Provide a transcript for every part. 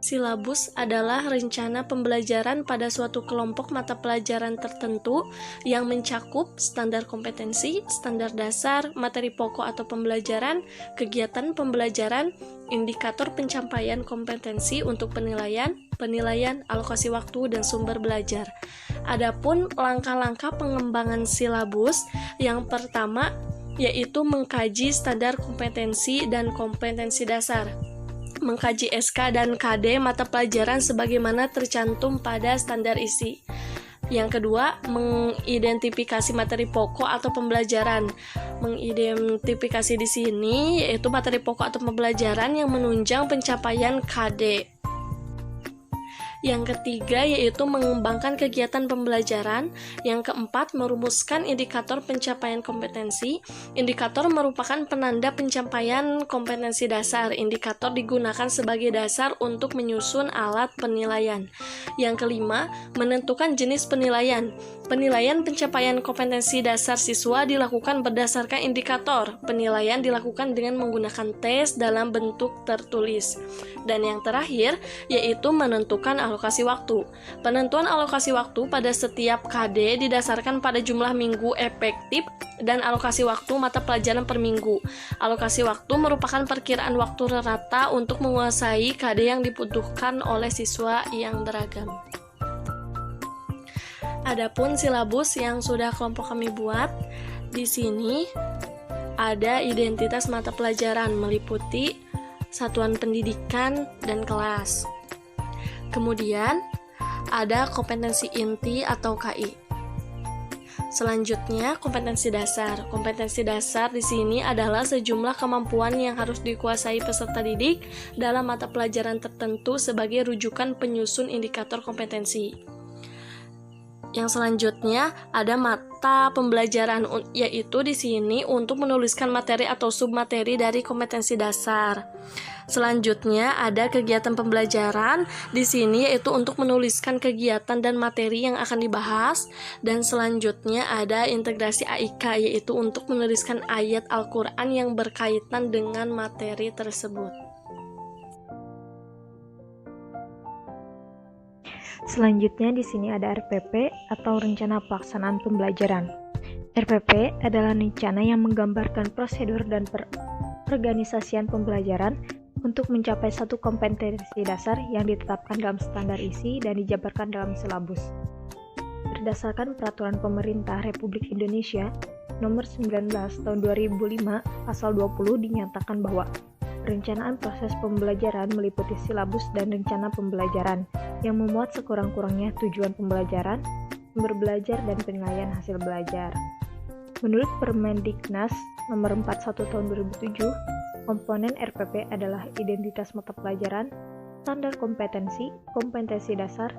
Silabus adalah rencana pembelajaran pada suatu kelompok mata pelajaran tertentu yang mencakup standar kompetensi, standar dasar, materi pokok atau pembelajaran, kegiatan pembelajaran, indikator pencapaian kompetensi untuk penilaian, alokasi waktu, dan sumber belajar. Adapun langkah-langkah pengembangan silabus, yang pertama yaitu mengkaji standar kompetensi dan kompetensi dasar. Mengkaji SK dan KD mata pelajaran sebagaimana tercantum pada standar isi. Yang kedua, mengidentifikasi materi pokok atau pembelajaran. Mengidentifikasi di sini yaitu materi pokok atau pembelajaran yang menunjang pencapaian KD. Yang ketiga yaitu mengembangkan kegiatan pembelajaran. Yang keempat, merumuskan indikator pencapaian kompetensi. Indikator merupakan penanda pencapaian kompetensi dasar. Indikator digunakan sebagai dasar untuk menyusun alat penilaian. Yang kelima, menentukan jenis penilaian. Penilaian pencapaian kompetensi dasar siswa dilakukan berdasarkan indikator. Penilaian dilakukan dengan menggunakan tes dalam bentuk tertulis. Dan yang terakhir yaitu menentukan alokasi waktu. Penentuan alokasi waktu pada setiap KD didasarkan pada jumlah minggu efektif dan alokasi waktu mata pelajaran per minggu. Alokasi waktu merupakan perkiraan waktu rata untuk menguasai KD yang dibutuhkan oleh siswa yang beragam. Adapun silabus yang sudah kelompok kami buat, di sini ada identitas mata pelajaran meliputi satuan pendidikan dan kelas. Kemudian ada kompetensi inti atau KI. Selanjutnya kompetensi dasar. Kompetensi dasar di sini adalah sejumlah kemampuan yang harus dikuasai peserta didik dalam mata pelajaran tertentu sebagai rujukan penyusun indikator kompetensi. Yang selanjutnya ada mata pembelajaran, yaitu di sini untuk menuliskan materi atau submateri dari kompetensi dasar. Selanjutnya ada kegiatan pembelajaran, di sini yaitu untuk menuliskan kegiatan dan materi yang akan dibahas. Dan selanjutnya ada integrasi AIK, yaitu untuk menuliskan ayat Al-Quran yang berkaitan dengan materi tersebut. Selanjutnya di sini ada RPP atau rencana pelaksanaan pembelajaran. RPP adalah rencana yang menggambarkan prosedur dan perorganisasian pembelajaran untuk mencapai satu kompetensi dasar yang ditetapkan dalam standar isi dan dijabarkan dalam silabus. Berdasarkan Peraturan Pemerintah Republik Indonesia Nomor 19 Tahun 2005 Pasal 20 dinyatakan bahwa perencanaan proses pembelajaran meliputi silabus dan rencana pembelajaran yang memuat sekurang-kurangnya tujuan pembelajaran, sumber belajar, dan penilaian hasil belajar. Menurut Permendiknas Nomor 41 Tahun 2007, komponen RPP adalah identitas mata pelajaran, standar kompetensi, kompetensi dasar,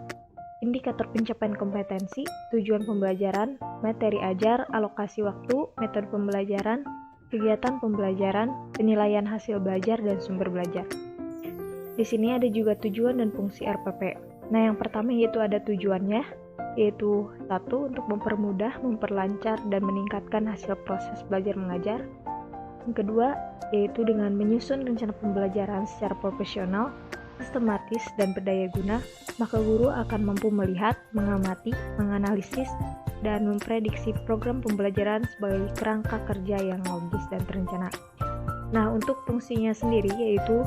indikator pencapaian kompetensi, tujuan pembelajaran, materi ajar, alokasi waktu, metode pembelajaran, kegiatan pembelajaran, penilaian hasil belajar, dan sumber belajar. Di sini ada juga tujuan dan fungsi RPP. Nah, yang pertama yaitu ada tujuannya, yaitu 1. Untuk mempermudah, memperlancar, dan meningkatkan hasil proses belajar mengajar. Yang kedua, yaitu dengan menyusun rencana pembelajaran secara profesional, sistematis, dan berdaya guna, maka guru akan mampu melihat, mengamati, menganalisis, dan memprediksi program pembelajaran sebagai kerangka kerja yang logis dan terencana. Nah, untuk fungsinya sendiri yaitu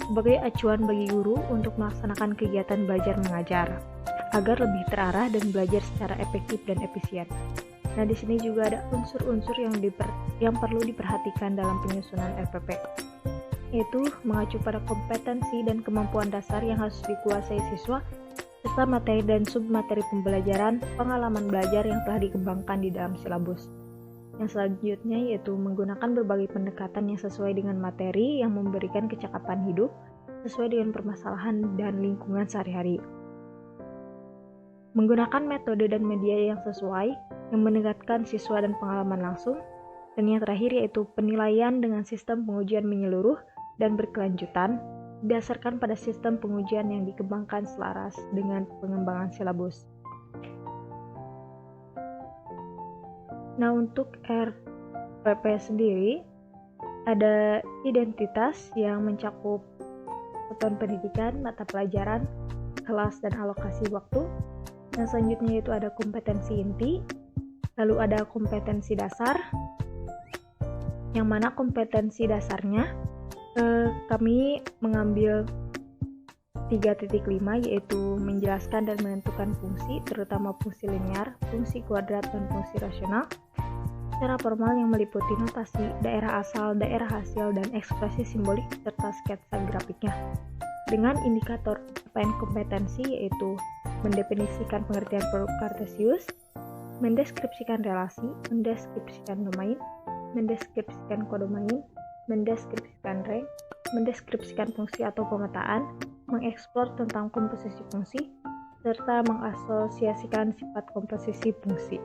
sebagai acuan bagi guru untuk melaksanakan kegiatan belajar mengajar agar lebih terarah dan belajar secara efektif dan efisien. Nah, di sini juga ada unsur-unsur yang perlu diperhatikan dalam penyusunan RPP, yaitu mengacu pada kompetensi dan kemampuan dasar yang harus dikuasai siswa serta materi dan submateri pembelajaran, pengalaman belajar yang telah dikembangkan di dalam silabus. Yang selanjutnya yaitu menggunakan berbagai pendekatan yang sesuai dengan materi yang memberikan kecakapan hidup sesuai dengan permasalahan dan lingkungan sehari-hari. Menggunakan metode dan media yang sesuai yang mendekatkan siswa dan pengalaman langsung. Dan yang terakhir yaitu penilaian dengan sistem pengujian menyeluruh dan berkelanjutan didasarkan pada sistem pengujian yang dikembangkan selaras dengan pengembangan silabus. Nah, untuk RPP sendiri ada identitas yang mencakup satuan pendidikan, mata pelajaran, kelas, dan alokasi waktu. Yang selanjutnya yaitu ada kompetensi inti, lalu ada kompetensi dasar, yang mana kompetensi dasarnya kami mengambil 3.5 yaitu menjelaskan dan menentukan fungsi, terutama fungsi linear, fungsi kuadrat, dan fungsi rasional secara formal yang meliputi notasi, daerah asal, daerah hasil, dan ekspresi simbolik serta sketsa grafiknya. Dengan indikator capaian kompetensi yaitu mendefinisikan pengertian produk kartesius, mendeskripsikan relasi, mendeskripsikan domain, mendeskripsikan kodomain, mendeskripsikan rank, mendeskripsikan fungsi atau pemetaan, mengeksplor tentang komposisi fungsi, serta mengasosiasikan sifat komposisi fungsi.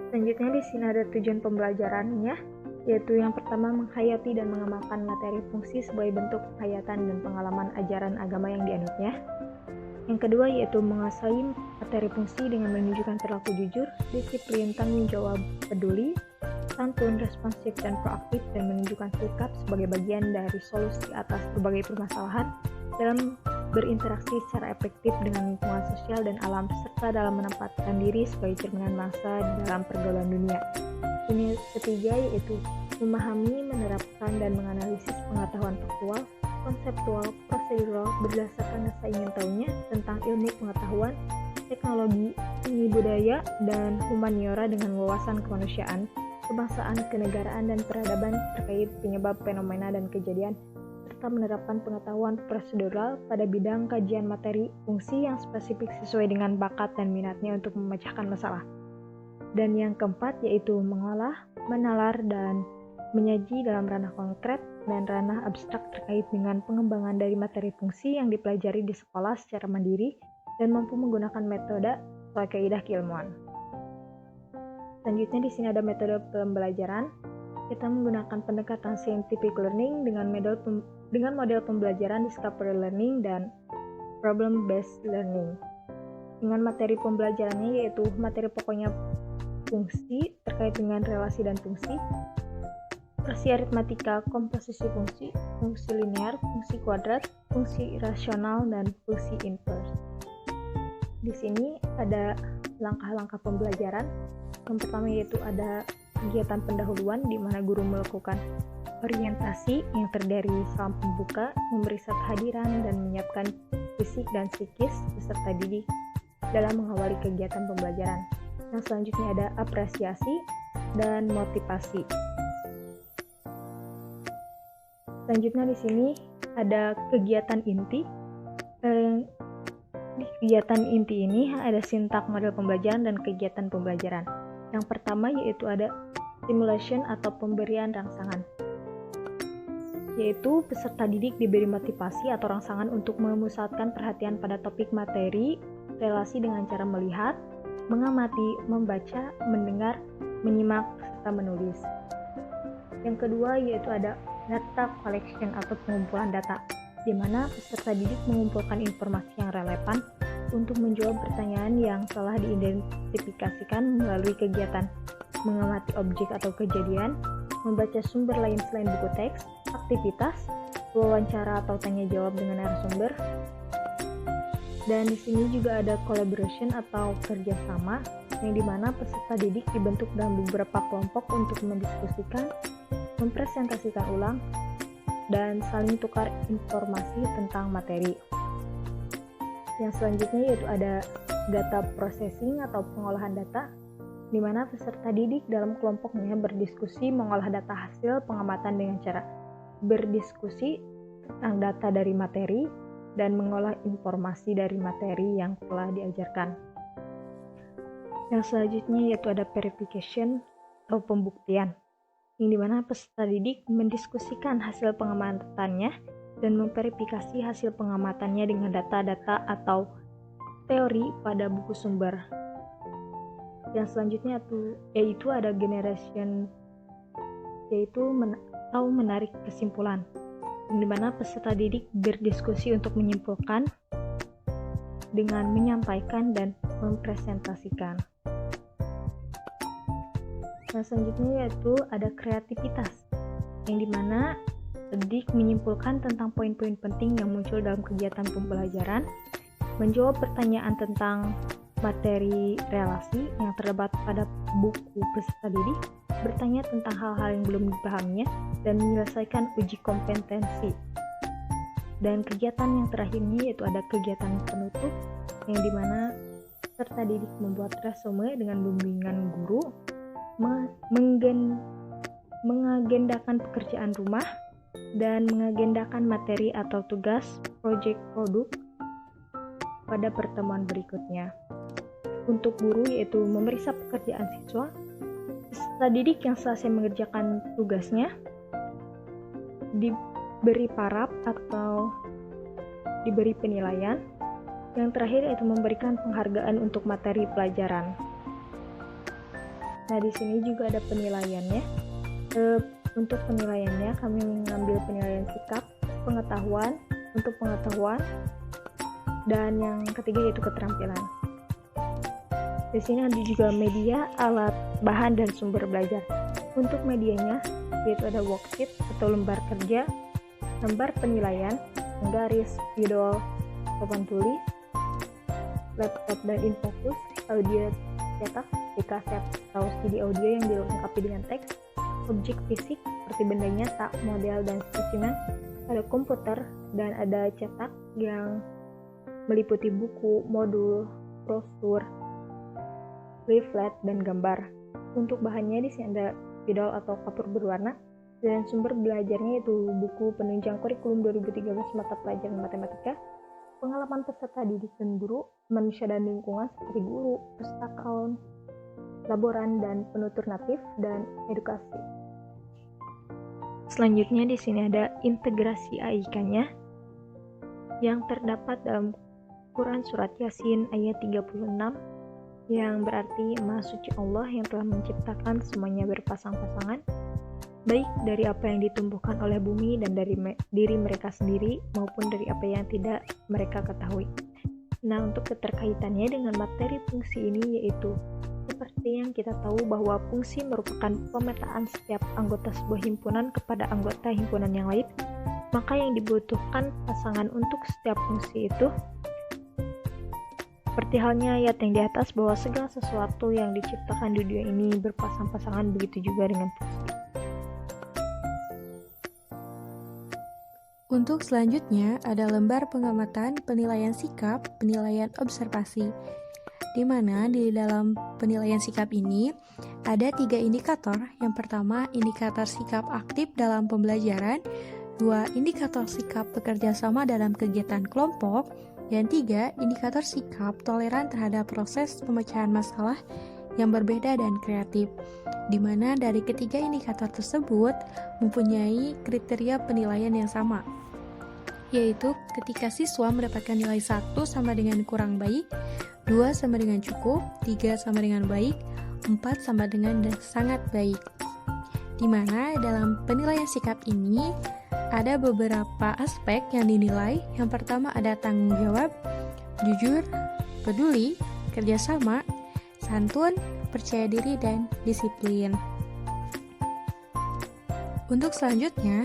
Selanjutnya di sini ada tujuan pembelajarannya, yaitu yang pertama menghayati dan mengamalkan materi fungsi sebagai bentuk penghayatan dan pengalaman ajaran agama yang dianutnya. Yang kedua yaitu menguasai materi fungsi dengan menunjukkan perilaku jujur, disiplin, tanggung jawab, peduli, santun, responsif, dan proaktif, dan menunjukkan sikap sebagai bagian dari solusi atas berbagai permasalahan dalam berinteraksi secara efektif dengan lingkungan sosial dan alam, serta dalam menempatkan diri sebagai cerminan bangsa dalam pergaulan dunia. Ini ketiga yaitu memahami, menerapkan, dan menganalisis pengetahuan faktual, konseptual, prosedural berdasarkan rasa ingin tahunya tentang ilmu pengetahuan, teknologi, seni budaya, dan humaniora dengan wawasan kemanusiaan, kebangsaan, kenegaraan, dan peradaban terkait penyebab fenomena dan kejadian, serta menerapkan pengetahuan prosedural pada bidang kajian materi fungsi yang spesifik sesuai dengan bakat dan minatnya untuk memecahkan masalah. Dan yang keempat yaitu mengolah, menalar, dan menyaji dalam ranah konkret dan ranah abstrak terkait dengan pengembangan dari materi fungsi yang dipelajari di sekolah secara mandiri dan mampu menggunakan metode sesuai kaidah keilmuan. Selanjutnya di sini ada metode pembelajaran. Kita menggunakan pendekatan scientific learning dengan model pembelajaran discovery learning dan problem based learning. Dengan materi pembelajarannya yaitu materi pokoknya fungsi terkait dengan relasi dan fungsi, fungsi aritmatika, komposisi fungsi, fungsi linear, fungsi kuadrat, fungsi rasional, dan fungsi inverse. Di sini ada langkah-langkah pembelajaran. Yang pertama yaitu ada kegiatan pendahuluan di mana guru melakukan orientasi yang terdiri salam pembuka, memeriksa kehadiran, dan menyiapkan fisik dan psikis peserta didik dalam mengawali kegiatan pembelajaran. Yang selanjutnya ada apresiasi dan motivasi. Selanjutnya di sini ada kegiatan inti. Di kegiatan inti ini ada sintak model pembelajaran dan kegiatan pembelajaran. Yang pertama yaitu ada simulation atau pemberian rangsangan, yaitu peserta didik diberi motivasi atau rangsangan untuk memusatkan perhatian pada topik materi relasi dengan cara melihat, mengamati, membaca, mendengar, menyimak, serta menulis. Yang kedua yaitu ada data collection atau pengumpulan data, di mana peserta didik mengumpulkan informasi yang relevan untuk menjawab pertanyaan yang telah diidentifikasikan melalui kegiatan mengamati objek atau kejadian, membaca sumber lain selain buku teks, aktivitas, wawancara atau tanya jawab dengan narasumber. Dan di sini juga ada collaboration atau kerjasama, yang dimana peserta didik dibentuk dalam beberapa kelompok untuk mendiskusikan, mempresentasikan ulang, dan saling tukar informasi tentang materi. Yang selanjutnya yaitu ada data processing atau pengolahan data, di mana peserta didik dalam kelompoknya berdiskusi mengolah data hasil pengamatan dengan cara berdiskusi tentang data dari materi dan mengolah informasi dari materi yang telah diajarkan. Yang selanjutnya yaitu ada verification atau pembuktian, yang dimana peserta didik mendiskusikan hasil pengamatannya dan memverifikasi hasil pengamatannya dengan data-data atau teori pada buku sumber. Yang selanjutnya yaitu ada generation, yaitu menarik kesimpulan, yang dimana peserta didik berdiskusi untuk menyimpulkan dengan menyampaikan dan mempresentasikan. Yang selanjutnya yaitu ada kreativitas, yang dimana Dik menyimpulkan tentang poin-poin penting yang muncul dalam kegiatan pembelajaran, menjawab pertanyaan tentang materi relasi yang terdapat pada buku peserta didik, bertanya tentang hal-hal yang belum dipahaminya, dan menyelesaikan uji kompetensi. Dan kegiatan yang terakhirnya yaitu ada kegiatan penutup, yang dimana peserta didik membuat resume dengan bimbingan guru, mengagendakan pekerjaan rumah, dan mengagendakan materi atau tugas proyek produk pada pertemuan berikutnya. Untuk guru yaitu memeriksa pekerjaan siswa, peserta didik yang selesai mengerjakan tugasnya diberi paraf atau diberi penilaian. Yang terakhir yaitu memberikan penghargaan untuk materi pelajaran. Nah, di sini juga ada penilaiannya. Untuk penilaiannya kami mengambil penilaian sikap, pengetahuan, untuk pengetahuan, dan yang ketiga yaitu keterampilan. Di sini ada juga media, alat, bahan, dan sumber belajar. Untuk medianya yaitu ada worksheet atau lembar kerja, lembar penilaian, penggaris, spidol, papan tulis, laptop dan infocus, audio cetak, kaset atau CD audio yang dilengkapi dengan teks, objek fisik seperti benda nyata, model, dan spesimen, ada komputer, dan ada cetak yang meliputi buku, modul, brosur, leaflet, dan gambar. Untuk bahannya di sini ada spidol atau kapur berwarna, dan sumber belajarnya yaitu buku penunjang kurikulum 2013 mata pelajaran matematika, pengalaman peserta didik dan guru, manusia dan lingkungan seperti guru, pustakawan, laboran, dan penutur natif, dan edukasi. Selanjutnya di sini ada integrasi AIK-nya yang terdapat dalam Quran Surat Yasin ayat 36 yang berarti Maha Suci Allah yang telah menciptakan semuanya berpasang-pasangan, baik dari apa yang ditumbuhkan oleh bumi dan dari diri mereka sendiri maupun dari apa yang tidak mereka ketahui. Nah, untuk keterkaitannya dengan materi fungsi ini yaitu seperti yang kita tahu bahwa fungsi merupakan pemetaan setiap anggota sebuah himpunan kepada anggota himpunan yang lain, maka yang dibutuhkan pasangan untuk setiap fungsi itu seperti halnya ayat yang di atas bahwa segala sesuatu yang diciptakan di dunia ini berpasang-pasangan, begitu juga dengan fungsi. Untuk selanjutnya ada lembar pengamatan, penilaian sikap, penilaian observasi, di mana di dalam penilaian sikap ini ada 3 indikator. Yang pertama, indikator sikap aktif dalam pembelajaran, 2 indikator sikap bekerja sama dalam kegiatan kelompok, dan 3 indikator sikap toleran terhadap proses pemecahan masalah yang berbeda dan kreatif, di mana dari ketiga indikator tersebut mempunyai kriteria penilaian yang sama, yaitu ketika siswa mendapatkan nilai 1 sama dengan kurang baik, 2 sama dengan cukup, 3 sama dengan baik, 4 sama dengan sangat baik. Di mana dalam penilaian sikap ini ada beberapa aspek yang dinilai. Yang pertama ada tanggung jawab, jujur, peduli, kerjasama, santun, percaya diri, dan disiplin. Untuk selanjutnya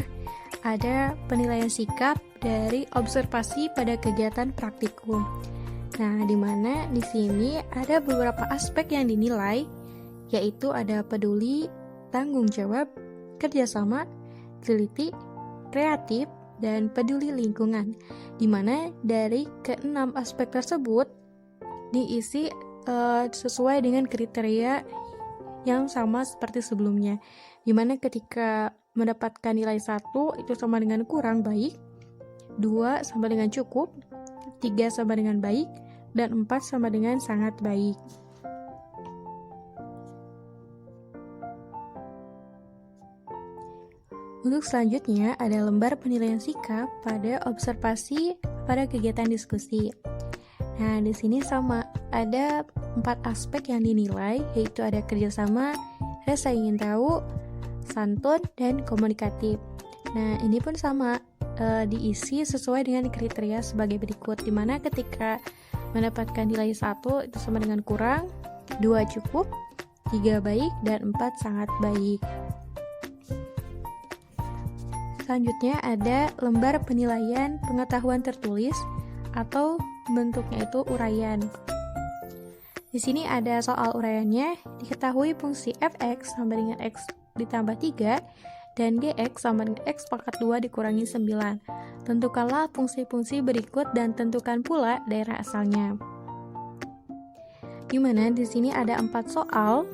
ada penilaian sikap dari observasi pada kegiatan praktikum. Nah, di mana di sini ada beberapa aspek yang dinilai, yaitu ada peduli, tanggung jawab, kerjasama, teliti, kreatif, dan peduli lingkungan. Di mana dari ke-6 aspek tersebut diisi sesuai dengan kriteria yang sama seperti sebelumnya. Di mana ketika mendapatkan nilai 1 itu sama dengan kurang baik, 2 sama dengan cukup, 3 sama dengan baik, dan 4 sama dengan sangat baik. Untuk selanjutnya ada lembar penilaian sikap pada observasi pada kegiatan diskusi. Nah, di sini sama, ada 4 aspek yang dinilai, yaitu ada kerjasama, rasa ingin tahu, santun, dan komunikatif. Nah, ini pun sama, diisi sesuai dengan kriteria sebagai berikut, dimana ketika mendapatkan nilai 1 itu sama dengan kurang, 2 cukup, 3 baik, dan 4 sangat baik. Selanjutnya ada lembar penilaian pengetahuan tertulis atau bentuknya itu uraian. Di sini ada soal uraiannya, diketahui fungsi f(x) sama dengan x ditambah 3 dan gx sama dengan x pangkat 2 dikurangi 9. Tentukanlah fungsi-fungsi berikut dan tentukan pula daerah asalnya. Dimana di sini ada 4 soal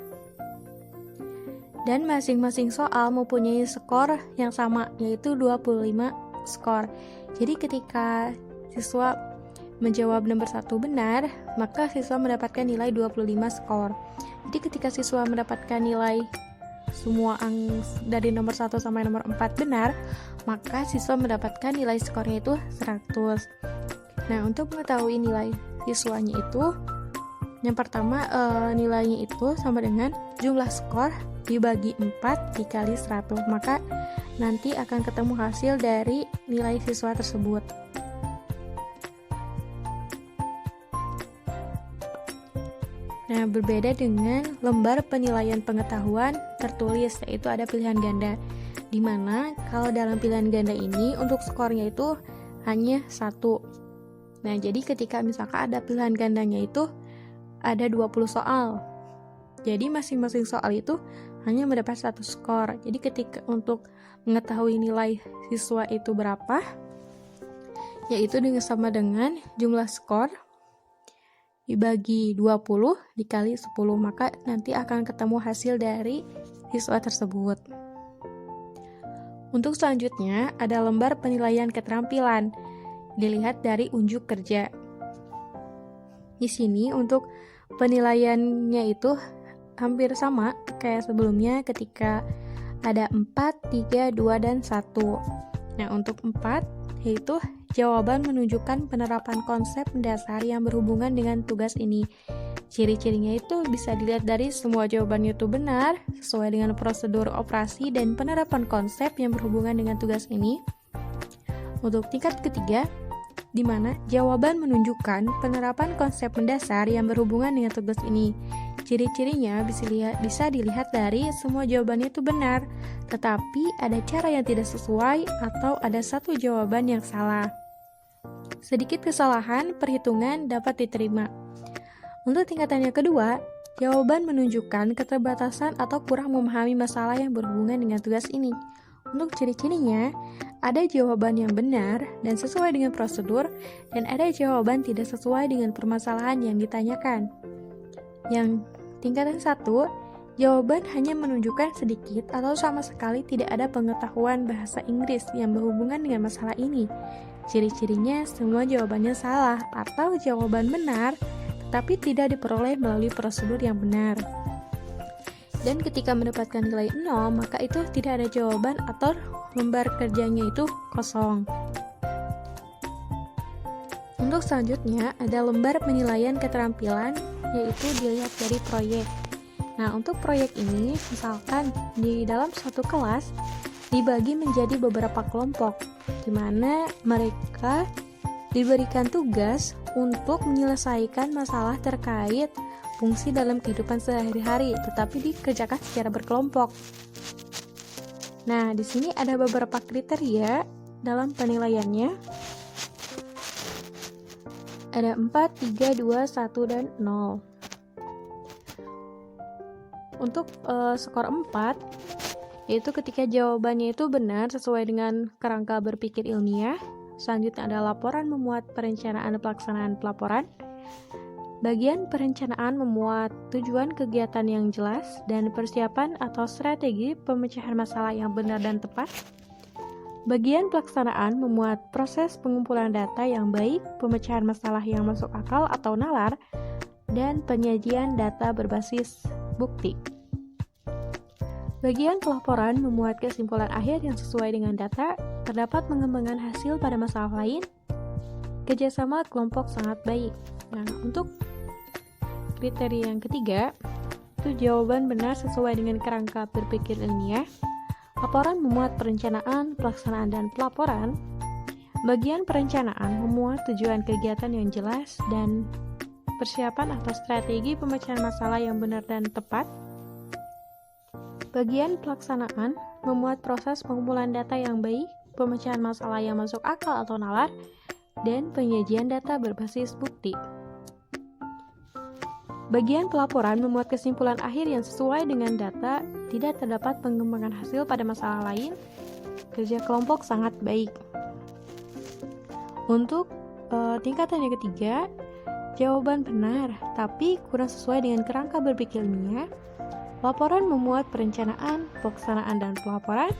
dan masing-masing soal mempunyai skor yang sama, yaitu 25 skor. Jadi ketika siswa menjawab nomor 1 benar, maka siswa mendapatkan nilai 25 skor. Jadi ketika siswa mendapatkan nilai semua dari nomor 1 sampai nomor 4 benar, maka siswa mendapatkan nilai skornya itu 100. Nah, untuk mengetahui nilai siswanya itu, yang pertama nilainya itu sama dengan jumlah skor dibagi 4 dikali 100, maka nanti akan ketemu hasil dari nilai siswa tersebut. Nah, berbeda dengan lembar penilaian pengetahuan tertulis, yaitu ada pilihan ganda. Dimana kalau dalam pilihan ganda ini untuk skornya itu hanya 1. Nah, jadi ketika misalkan ada pilihan gandanya itu ada 20 soal. Jadi masing-masing soal itu hanya mendapat 1 skor. Jadi ketika untuk mengetahui nilai siswa itu berapa, yaitu sama dengan jumlah skor dibagi 20 dikali 10, maka nanti akan ketemu hasil dari siswa tersebut. Untuk selanjutnya ada lembar penilaian keterampilan, dilihat dari unjuk kerja. Di sini untuk penilaiannya itu hampir sama kayak sebelumnya ketika ada 4, 3, 2, dan 1. Nah, untuk 4 yaitu jawaban menunjukkan penerapan konsep mendasar yang berhubungan dengan tugas ini. Ciri-cirinya itu bisa dilihat dari semua jawabannya itu benar, sesuai dengan prosedur operasi dan penerapan konsep yang berhubungan dengan tugas ini. Untuk tingkat ketiga, di mana jawaban menunjukkan penerapan konsep mendasar yang berhubungan dengan tugas ini. Ciri-cirinya bisa dilihat dari semua jawabannya itu benar, tetapi ada cara yang tidak sesuai atau ada satu jawaban yang salah. Sedikit kesalahan perhitungan dapat diterima. Untuk tingkatan yang kedua, jawaban menunjukkan keterbatasan atau kurang memahami masalah yang berhubungan dengan tugas ini. Untuk ciri-cirinya, ada jawaban yang benar dan sesuai dengan prosedur, dan ada jawaban tidak sesuai dengan permasalahan yang ditanyakan. Yang tingkatan 1, jawaban hanya menunjukkan sedikit atau sama sekali tidak ada pengetahuan bahasa Inggris yang berhubungan dengan masalah ini. Ciri-cirinya semua jawabannya salah atau jawaban benar, tetapi tidak diperoleh melalui prosedur yang benar. Dan ketika mendapatkan nilai 0, maka itu tidak ada jawaban atau lembar kerjanya itu kosong. Untuk selanjutnya ada lembar penilaian keterampilan, yaitu dilihat dari proyek. Nah, untuk proyek ini misalkan di dalam suatu kelas dibagi menjadi beberapa kelompok, di mana mereka diberikan tugas untuk menyelesaikan masalah terkait fungsi dalam kehidupan sehari-hari, tetapi dikerjakan secara berkelompok. Nah, di sini ada beberapa kriteria dalam penilaiannya. Ada 4, 3, 2, 1, dan 0. Untuk skor 4, yaitu ketika jawabannya itu benar sesuai dengan kerangka berpikir ilmiah. Selanjutnya ada laporan memuat perencanaan dan pelaksanaan pelaporan. Bagian perencanaan memuat tujuan kegiatan yang jelas dan persiapan atau strategi pemecahan masalah yang benar dan tepat. Bagian pelaksanaan memuat proses pengumpulan data yang baik, pemecahan masalah yang masuk akal atau nalar, dan penyajian data berbasis bukti. Bagian pelaporan memuat kesimpulan akhir yang sesuai dengan data, terdapat pengembangan hasil pada masalah lain, kerjasama kelompok sangat baik. Nah, untuk kriteria yang ketiga, itu jawaban benar sesuai dengan kerangka berpikir ilmiah. Laporan memuat perencanaan, pelaksanaan, dan pelaporan. Bagian perencanaan memuat tujuan kegiatan yang jelas dan persiapan atau strategi pemecahan masalah yang benar dan tepat. Bagian pelaksanaan memuat proses pengumpulan data yang baik, pemecahan masalah yang masuk akal atau nalar, dan penyajian data berbasis bukti. Bagian pelaporan memuat kesimpulan akhir yang sesuai dengan data, tidak terdapat pengembangan hasil pada masalah lain, kerja kelompok sangat baik. Untuk tingkatan yang ketiga, jawaban benar, tapi kurang sesuai dengan kerangka berpikir ilmiah. Laporan memuat perencanaan, pelaksanaan, dan pelaporan.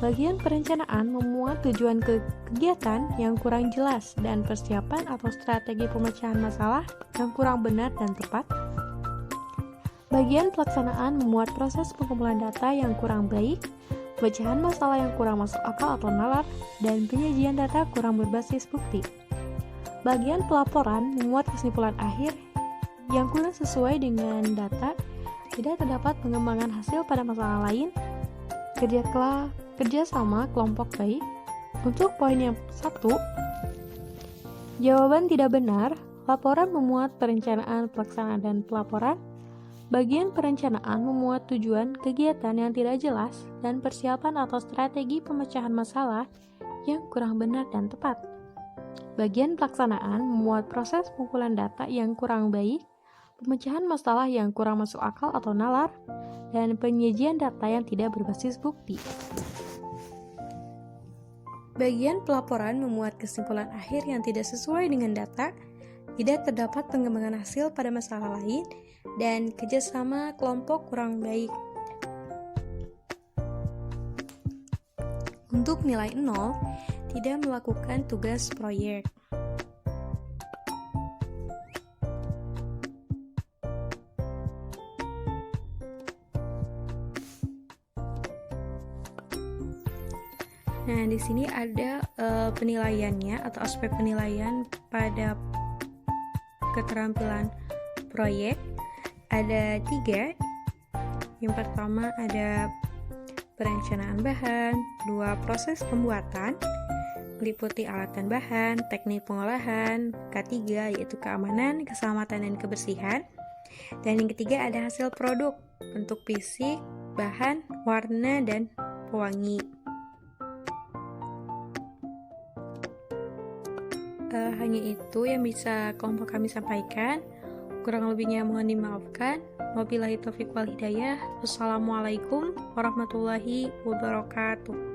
Bagian perencanaan memuat tujuan kegiatan yang kurang jelas dan persiapan atau strategi pemecahan masalah yang kurang benar dan tepat. Bagian pelaksanaan memuat proses pengumpulan data yang kurang baik, pemecahan masalah yang kurang masuk akal atau nalar, dan penyajian data kurang berbasis bukti. Bagian pelaporan memuat kesimpulan akhir yang kurang sesuai dengan data, tidak terdapat pengembangan hasil pada masalah lain, kerja sama kelompok baik. Untuk poin yang 1, jawaban tidak benar. Laporan memuat perencanaan, pelaksanaan, dan pelaporan. Bagian perencanaan memuat tujuan kegiatan yang tidak jelas dan persiapan atau strategi pemecahan masalah yang kurang benar dan tepat. Bagian pelaksanaan memuat proses pengumpulan data yang kurang baik, pemecahan masalah yang kurang masuk akal atau nalar, dan penyajian data yang tidak berbasis bukti. Bagian pelaporan memuat kesimpulan akhir yang tidak sesuai dengan data, tidak terdapat pengembangan hasil pada masalah lain, dan kerjasama kelompok kurang baik. Untuk nilai 0, tidak melakukan tugas proyek. Nah, di sini ada penilaiannya atau aspek penilaian pada keterampilan proyek. Ada 3. Yang pertama ada perencanaan bahan, 2 proses pembuatan, meliputi alat dan bahan, teknik pengolahan, K3 yaitu keamanan, keselamatan, dan kebersihan. Dan yang ketiga ada hasil produk, bentuk fisik, bahan, warna, dan pewangi. Hanya itu yang bisa kelompok kami sampaikan. Kurang lebihnya mohon dimaafkan. Wabillahi taufiq wal hidayah. Wassalamualaikum warahmatullahi wabarakatuh.